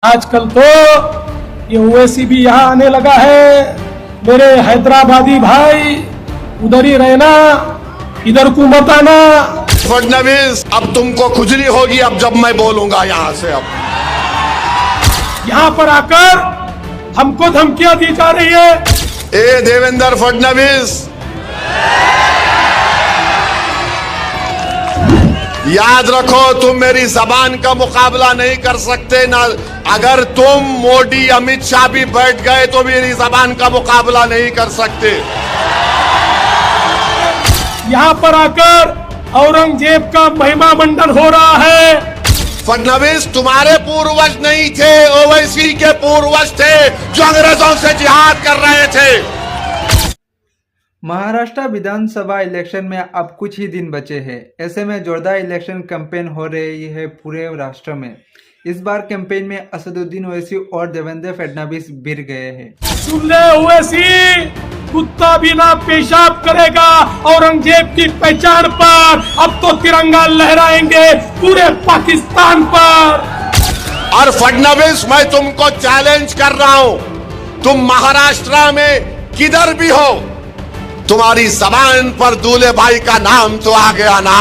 आजकल तो ये ओवैसी भी यहाँ आने लगा है। मेरे हैदराबादी भाई उधर ही रहना, इधर को मत आना। फडणवीस, अब तुमको खुजली होगी अब जब मैं बोलूंगा यहां से। अब यहाँ पर आकर हमको धमकियां दी जा रही है। ए देवेंद्र फडणवीस, याद रखो तुम मेरी जबान का मुकाबला नहीं कर सकते ना। अगर तुम मोदी अमित शाह भी बैठ गए तो मेरी जबान का मुकाबला नहीं कर सकते। यहाँ पर आकर औरंगजेब का महिमा मंडन हो रहा है। फडणवीस, तुम्हारे पूर्वज नहीं थे, ओवैसी के पूर्वज थे जो अंग्रेजों से जिहाद कर रहे थे। महाराष्ट्र विधानसभा इलेक्शन में अब कुछ ही दिन बचे हैं। ऐसे में जोरदार इलेक्शन कैंपेन हो रही है पूरे राष्ट्र में। इस बार कैंपेन में असदुद्दीन ओवैसी और देवेंद्र फडणवीस भिड़ गए हैं। सुन ले ओवैसी, कुत्ता भी ना पेशाब करेगा औरंगजेब की पहचान पर। अब तो तिरंगा लहराएंगे पूरे पाकिस्तान पर। और फडणवीस, मैं तुमको चैलेंज कर रहा हूं, तुम महाराष्ट्र में किधर भी हो, तुम्हारी जबान पर दूल्हे भाई का नाम तो आ गया ना।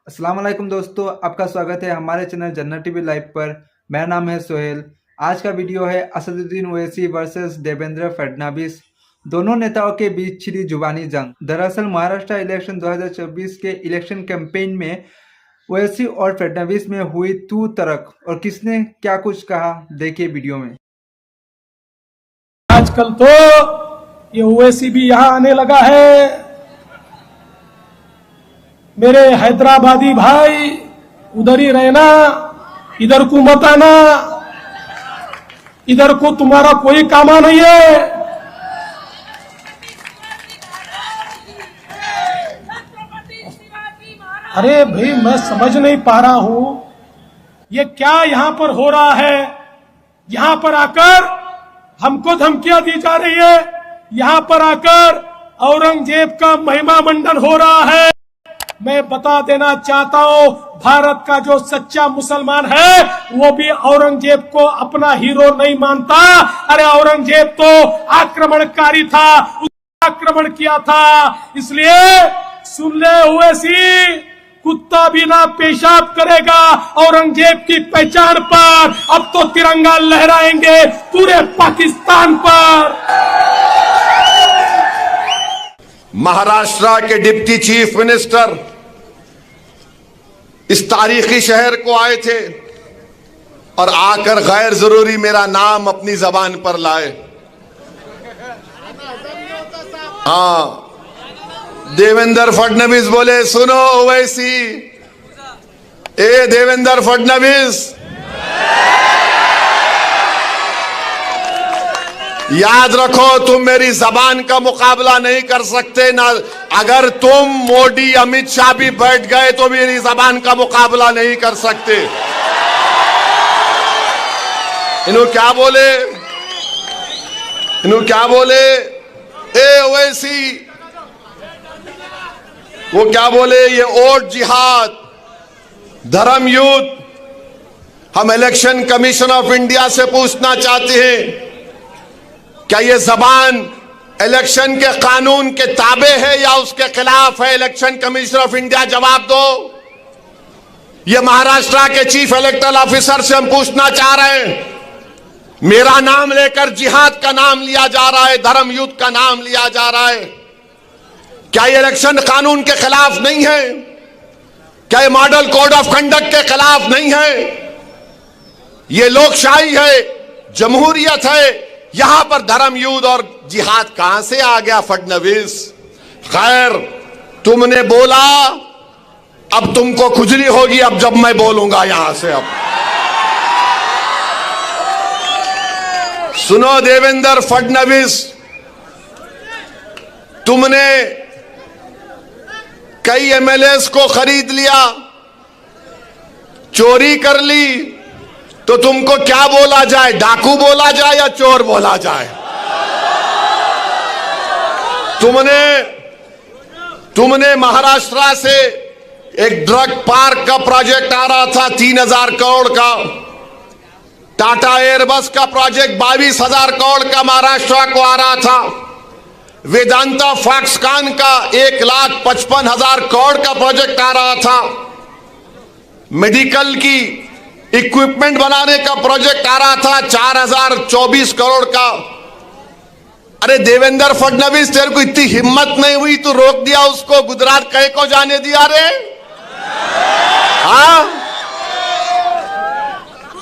अस्सलाम वालेकुम दोस्तों, आपका स्वागत है हमारे चैनल जन्नत टीवी लाइव पर। मेरा नाम है सोहेल। आज का वीडियो है असदुद्दीन ओवैसी वर्सेस देवेंद्र फडणवीस। दोनों नेताओं के बीच छिड़ी जुबानी जंग। दरअसल महाराष्ट्र इलेक्शन 2024 के इलेक्शन कैंपेन में ओवैसी और फडणवीस में हुई तू तड़क, और किसने क्या कुछ कहा, देखिए वीडियो में। आजकल तो ये ओवैसी भी यहाँ आने लगा है। मेरे हैदराबादी भाई उधर ही रहना, इधर को मत आना। इधर को तुम्हारा कोई कामा नहीं है। अरे भाई, मैं समझ नहीं पा रहा हूं ये क्या यहां पर हो रहा है। यहां पर आकर हमको धमकियां दी जा रही है। यहां पर आकर औरंगजेब का महिमा मंडन हो रहा है। मैं बता देना चाहता हूं, भारत का जो सच्चा मुसलमान है वो भी औरंगजेब को अपना हीरो नहीं मानता। अरे औरंगजेब तो आक्रमणकारी था, उसने आक्रमण किया था। इसलिए सुन ले ओवैसी, कुत्ता भी ना पेशाब करेगा औरंगजेब की पहचान पर। अब तो तिरंगा लहराएंगे पूरे पाकिस्तान पर। महाराष्ट्र के डिप्टी चीफ मिनिस्टर इस तारीखी शहर को आए थे और आकर गैर जरूरी मेरा नाम अपनी जबान पर लाए। हाँ, देवेंद्र फडणवीस बोले, सुनो ओवैसी, ए देवेंद्र फडणवीस, याद रखो तुम मेरी जबान का मुकाबला नहीं कर सकते ना। अगर तुम मोदी अमित शाह भी बैठ गए तो मेरी जबान का मुकाबला नहीं कर सकते। इन्हों क्या बोले, ए ओवैसी, वो क्या बोले, ये वोट जिहाद, धर्म युद्ध। हम इलेक्शन कमीशन ऑफ इंडिया से पूछना चाहते हैं, क्या ये जबान इलेक्शन के कानून के ताबे है या उसके खिलाफ है? इलेक्शन कमीशन ऑफ इंडिया जवाब दो। ये महाराष्ट्र के चीफ इलेक्टरल ऑफिसर से हम पूछना चाह रहे हैं, मेरा नाम लेकर जिहाद का नाम लिया जा रहा है, धर्म युद्ध का नाम लिया जा रहा है। क्या ये इलेक्शन कानून के खिलाफ नहीं है? क्या ये मॉडल कोड ऑफ कंडक्ट के खिलाफ नहीं है? ये लोकशाही है, जमहूरियत है। यहां पर धर्म युद्ध और जिहाद कहां से आ गया फडणवीस? खैर, तुमने बोला, अब तुमको खुजली होगी अब जब मैं बोलूंगा यहां से। अब सुनो देवेंद्र फडणवीस, तुमने कई एमएलएस को खरीद लिया, चोरी कर ली, तो तुमको क्या बोला जाए? डाकू बोला जाए या चोर बोला जाए? तुमने महाराष्ट्र से एक ड्रग पार्क का प्रोजेक्ट आ रहा था 3,000 करोड़ का। टाटा एयरबस का प्रोजेक्ट 22,000 करोड़ का महाराष्ट्र को आ रहा था। वेदांता फॉक्सकॉन का 1,55,000 करोड़ का प्रोजेक्ट आ रहा था। मेडिकल की इक्विपमेंट बनाने का प्रोजेक्ट आ रहा था 4,024 करोड़ का। अरे देवेंद्र फडणवीस, तेरे को इतनी हिम्मत नहीं हुई तो रोक दिया उसको, गुजरात कहे को जाने दिया रे? हाँ,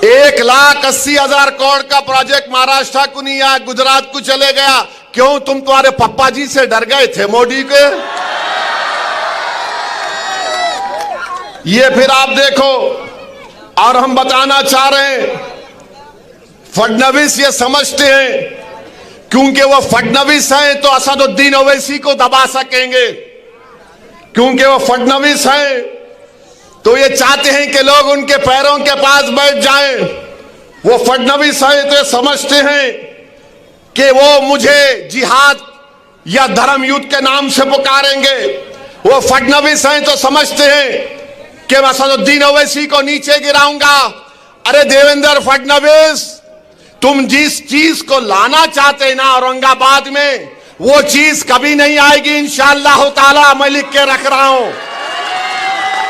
1,80,000 करोड़ का प्रोजेक्ट महाराष्ट्र को नहीं आया, गुजरात को चले गया। क्यों? तुम तुम्हारे पप्पा जी से डर गए थे मोदी के। ये फिर आप देखो, और हम बताना चाह रहे हैं, फडणवीस ये समझते हैं क्योंकि वो फडणवीस हैं तो असदुद्दीन ओवैसी को दबा सकेंगे। क्योंकि वो फडणवीस हैं तो ये चाहते हैं कि लोग उनके पैरों के पास बैठ जाएं। वो फडणवीस हैं तो ये समझते हैं कि वो मुझे जिहाद या धर्म युद्ध के नाम से पुकारेंगे। वो फडणवीस हैं तो समझते हैं कि मैं असदुद्दीन ओवैसी को नीचे गिराऊंगा। अरे देवेंद्र फडणवीस, तुम जिस चीज को लाना चाहते ना औरंगाबाद में, वो चीज कभी नहीं आएगी इंशाअल्लाह ताला। मैं लिख के रख रहा हूं,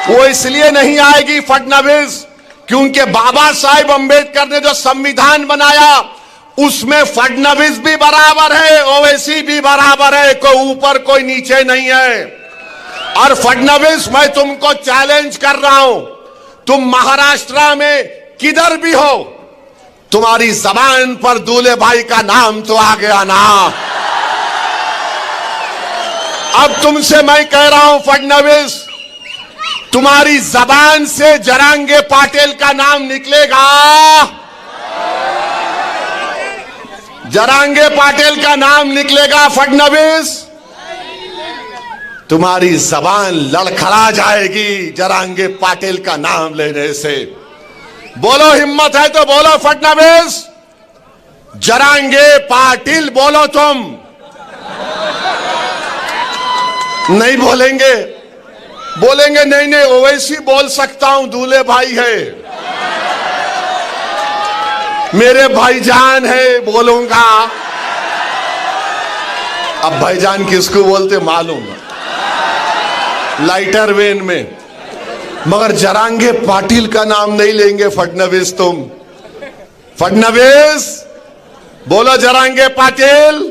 वो इसलिए नहीं आएगी फडणवीस क्योंकि बाबा साहेब अंबेडकर ने जो संविधान बनाया उसमें फडणवीस भी बराबर है, ओवैसी भी बराबर है, कोई ऊपर कोई नीचे नहीं है। और फडणवीस, मैं तुमको चैलेंज कर रहा हूं, तुम महाराष्ट्र में किधर भी हो, तुम्हारी जबान पर दूल्हे भाई का नाम तो आ गया ना। अब तुमसे मैं कह रहा हूं फडणवीस, तुम्हारी जबान से जरांगे पाटिल का नाम निकलेगा। जरांगे पाटिल का नाम निकलेगा फडणवीस, तुम्हारी जबान लड़खड़ा जाएगी जरांगे पाटिल का नाम लेने से। बोलो, हिम्मत है तो बोलो फडणवीस, जरांगे पाटिल बोलो। तुम नहीं बोलेंगे? बोलेंगे नहीं नहीं, ओवैसी बोल सकता हूं, दूल्हे भाई है, मेरे भाईजान है, बोलूंगा। अब भाईजान किसको बोलते मालूम, लाइटर वेन में, मगर जरांगे पाटिल का नाम नहीं लेंगे फडणवीस। तुम फडणवीस बोलो, जरांगे पाटिल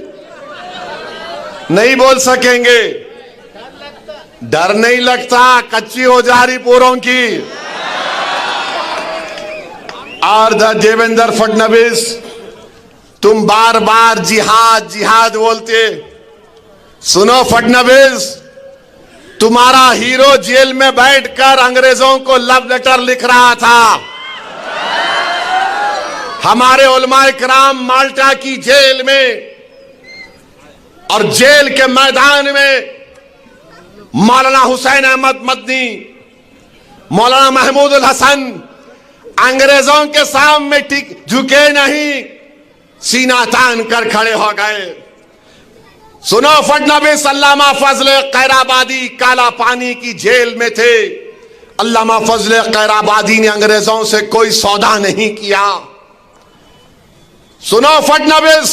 नहीं बोल सकेंगे। डर नहीं लगता, कच्ची हो जा रही पूरों की। और देवेंद्र फडणवीस, तुम बार बार जिहाद जिहाद बोलते। सुनो फडणवीस, तुम्हारा हीरो जेल में बैठकर अंग्रेजों को लव लेटर लिख रहा था। हमारे उलमाए किराम माल्टा की जेल में और जेल के मैदान में मौलाना हुसैन अहमद मदनी, मौलाना महमूद उल हसन अंग्रेजों के सामने झुके नहीं, सीना तान कर खड़े हो गए। सुनो फडणवीस, अल्लामा फजल कैराबादी काला पानी की जेल में थे। अल्लामा फजल कैराबादी ने अंग्रेजों से कोई सौदा नहीं किया। सुनो फडणवीस,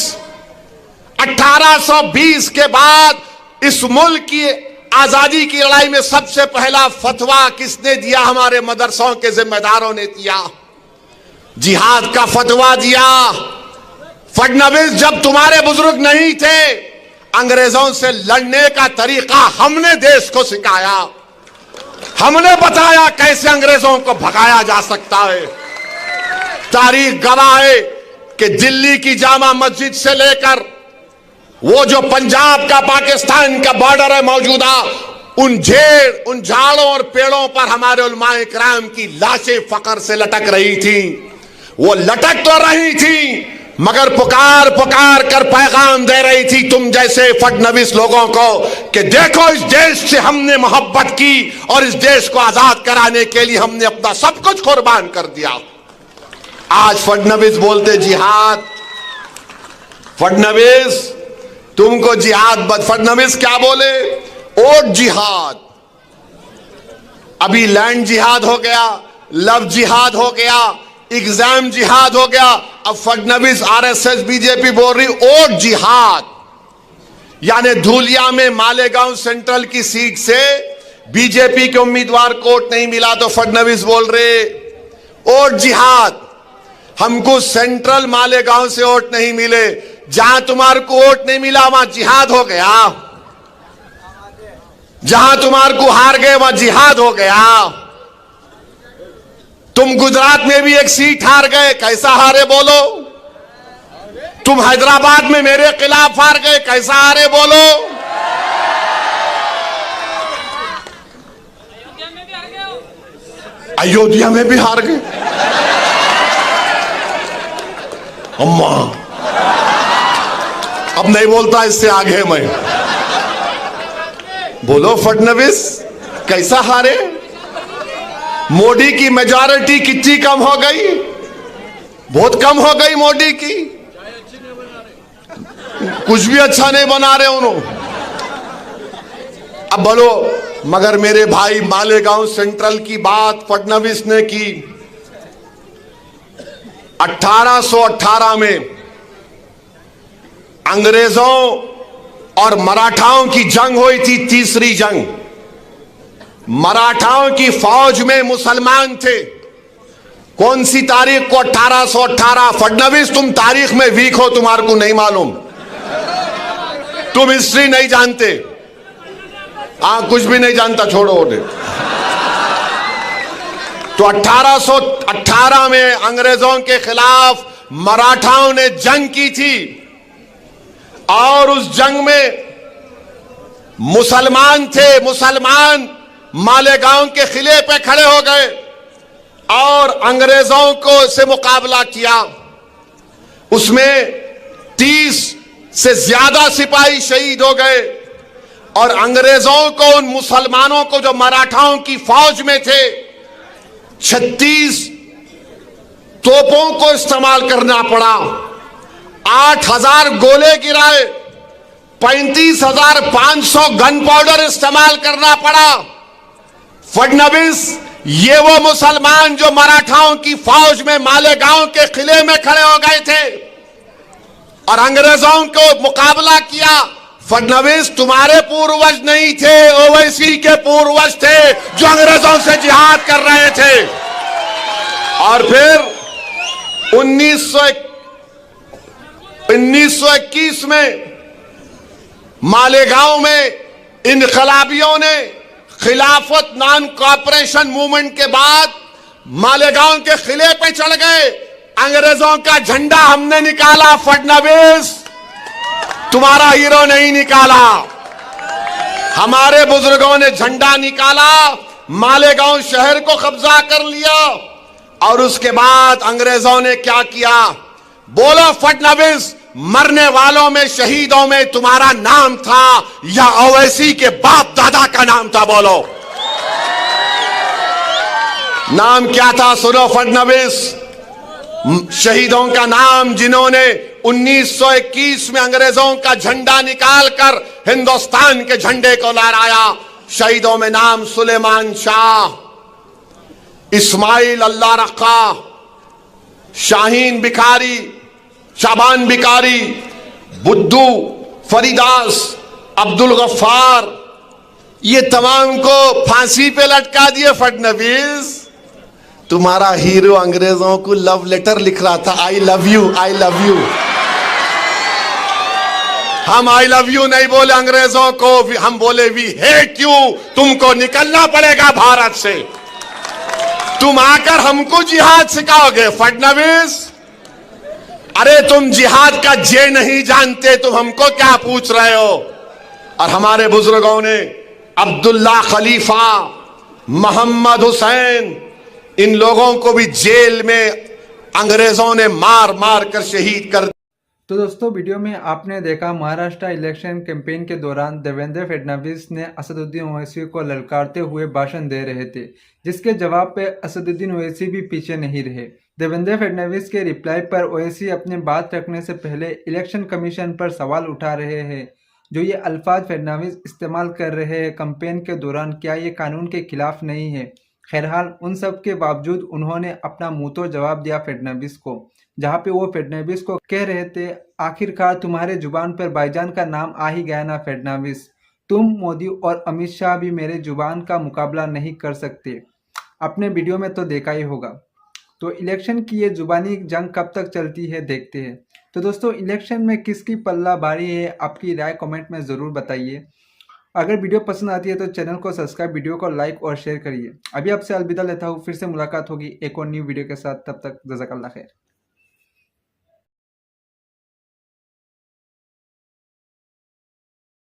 1820 के बाद इस मुल्क की आजादी की लड़ाई में सबसे पहला फतवा किसने दिया? हमारे मदरसों के जिम्मेदारों ने दिया, जिहाद का फतवा दिया। फडणवीस, जब तुम्हारे बुजुर्ग नहीं थे, अंग्रेजों से लड़ने का तरीका हमने देश को सिखाया। हमने बताया कैसे अंग्रेजों को भगाया जा सकता है। तारीख गवाह है कि दिल्ली की जामा मस्जिद से लेकर वो जो पंजाब का पाकिस्तान का बॉर्डर है मौजूदा, उन झाड़ों और पेड़ों पर हमारे उलमाए किराम की लाशें फकर से लटक रही थी। वो लटक तो रही थी मगर पुकार पुकार कर पैगाम दे रही थी तुम जैसे फडणवीस लोगों को कि देखो, इस देश से हमने मोहब्बत की और इस देश को आजाद कराने के लिए हमने अपना सब कुछ कुर्बान कर दिया। आज फडणवीस बोलते जिहाद। फडणवीस, तुमको जिहाद फडणवीस क्या बोले? और जिहाद, अभी लैंड जिहाद हो गया, लव जिहाद हो गया, एग्जाम जिहाद हो गया, अब फडणवीस आरएसएस बीजेपी बोल रही वोट जिहाद। यानी धूलिया में मालेगांव सेंट्रल की सीट से बीजेपी के उम्मीदवार को वोट नहीं मिला तो फडणवीस बोल रहे वोट जिहाद। हमको सेंट्रल मालेगांव से वोट नहीं मिले, जहां तुम्हारे को वोट नहीं मिला वहां जिहाद हो गया, जहां तुम्हारे को हार गए वहां जिहाद हो गया। तुम गुजरात में भी एक सीट हार गए, कैसा हारे बोलो? तुम हैदराबाद में मेरे खिलाफ हार गए, कैसा हारे बोलो? अयोध्या में भी हार गए। अम्मा अब नहीं बोलता, इससे आगे मैं बोलो फडणवीस कैसा हारे? मोदी की मेजॉरिटी कितनी कम हो गई? बहुत कम हो गई मोदी की, कुछ भी अच्छा नहीं बना रहे उन्होंने। अब बोलो, मगर मेरे भाई मालेगांव सेंट्रल की बात फडणवीस ने की। 1818 में अंग्रेजों और मराठाओं की जंग हुई थी, तीसरी जंग। मराठाओं की फौज में मुसलमान थे। कौन सी तारीख को? 1818। फडणवीस तुम तारीख में वीक हो, तुम्हारे को नहीं मालूम, तुम हिस्ट्री नहीं जानते। कुछ भी नहीं जानता, छोड़ो उन्हें। तो 1818 में अंग्रेजों के खिलाफ मराठाओं ने जंग की थी और उस जंग में मुसलमान थे। मुसलमान मालेगांव के किले पे खड़े हो गए और अंग्रेजों को से मुकाबला किया। उसमें 30 से ज्यादा सिपाही शहीद हो गए और अंग्रेजों को, उन मुसलमानों को जो मराठाओं की फौज में थे, 36 तोपों को इस्तेमाल करना पड़ा। 8000 गोले गिराए, 35,500 गन पाउडर इस्तेमाल करना पड़ा। फडणवीस ये वो मुसलमान जो मराठाओं की फौज में मालेगांव के किले में खड़े हो गए थे और अंग्रेजों को मुकाबला किया। फडणवीस तुम्हारे पूर्वज नहीं थे, ओवैसी के पूर्वज थे जो अंग्रेजों से जिहाद कर रहे थे। और फिर 1921 में मालेगांव में इनकलाबियों ने खिलाफत नॉन कॉपरेशन मूवमेंट के बाद मालेगांव के किले पे चढ़ गए। अंग्रेजों का झंडा हमने निकाला, फडणवीस तुम्हारा हीरो नहीं निकाला। हमारे बुजुर्गों ने झंडा निकाला, मालेगांव शहर को कब्जा कर लिया और उसके बाद अंग्रेजों ने क्या किया? बोलो फडणवीस, मरने वालों में, शहीदों में तुम्हारा नाम था या ओवैसी के बाप दादा का नाम था? बोलो नाम क्या था? सुनो फडणवीस, शहीदों का नाम जिन्होंने 1921 में अंग्रेजों का झंडा निकालकर हिंदुस्तान के झंडे को लहराया। शहीदों में नाम सुलेमान शाह, इस्माइल अल्लाह रखा, शाहीन बिकारी, शाबान बिकारी, बुद्धू, फरीदास, अब्दुल गफ्फार, ये तमाम को फांसी पे लटका दिए फडणवीस। तुम्हारा हीरो अंग्रेजों को लव लेटर लिख रहा था, I love you, I love you. हम आई लव यू नहीं बोले अंग्रेजों को, हम बोले वी हेट यू। तुमको निकलना पड़ेगा भारत से। तुम आकर हमको जिहाद सिखाओगे फडणवीस? अरे तुम जिहाद का जे नहीं जानते, तुम हमको क्या पूछ रहे हो? और हमारे बुजुर्गों ने अब्दुल्ला खलीफा, मोहम्मद हुसैन, इन लोगों को भी जेल में अंग्रेजों ने मार मार कर शहीद कर। तो दोस्तों, वीडियो में आपने देखा महाराष्ट्र इलेक्शन कैंपेन के दौरान देवेंद्र फडणवीस ने असदुद्दीन ओवैसी को ललकारते हुए भाषण दे रहे थे, जिसके जवाब पे असदुद्दीन ओवैसी भी पीछे नहीं रहे। देवेंद्र फडणवीस के रिप्लाई पर ओवैसी अपनी बात रखने से पहले इलेक्शन कमीशन पर सवाल उठा रहे हैं। जो ये अल्फाज फडणवीस इस्तेमाल कर रहे हैं कैंपेन के दौरान, क्या ये कानून के खिलाफ नहीं है? खैरहाल उन सब के बावजूद उन्होंने अपना मुंह तो जवाब दिया फडणवीस को, जहां पे वो फडणवीस को कह रहे थे, आखिरकार तुम्हारे जुबान पर भाईजान का नाम आ ही गया ना फडणवीस, तुम मोदी और अमित शाह भी मेरे जुबान का मुकाबला नहीं कर सकते। अपने वीडियो में तो देखा ही होगा। तो इलेक्शन की ये जुबानी जंग कब तक चलती है देखते हैं। तो दोस्तों, इलेक्शन में किसकी पल्ला भारी है, आपकी राय कमेंट में ज़रूर बताइए। अगर वीडियो पसंद आती है तो चैनल को सब्सक्राइब, वीडियो को लाइक और शेयर करिए। अभी आपसे अलविदा लेता हूँ, फिर से मुलाकात होगी एक और न्यू वीडियो के साथ। तब तक जज़ाकल्लाह खैर।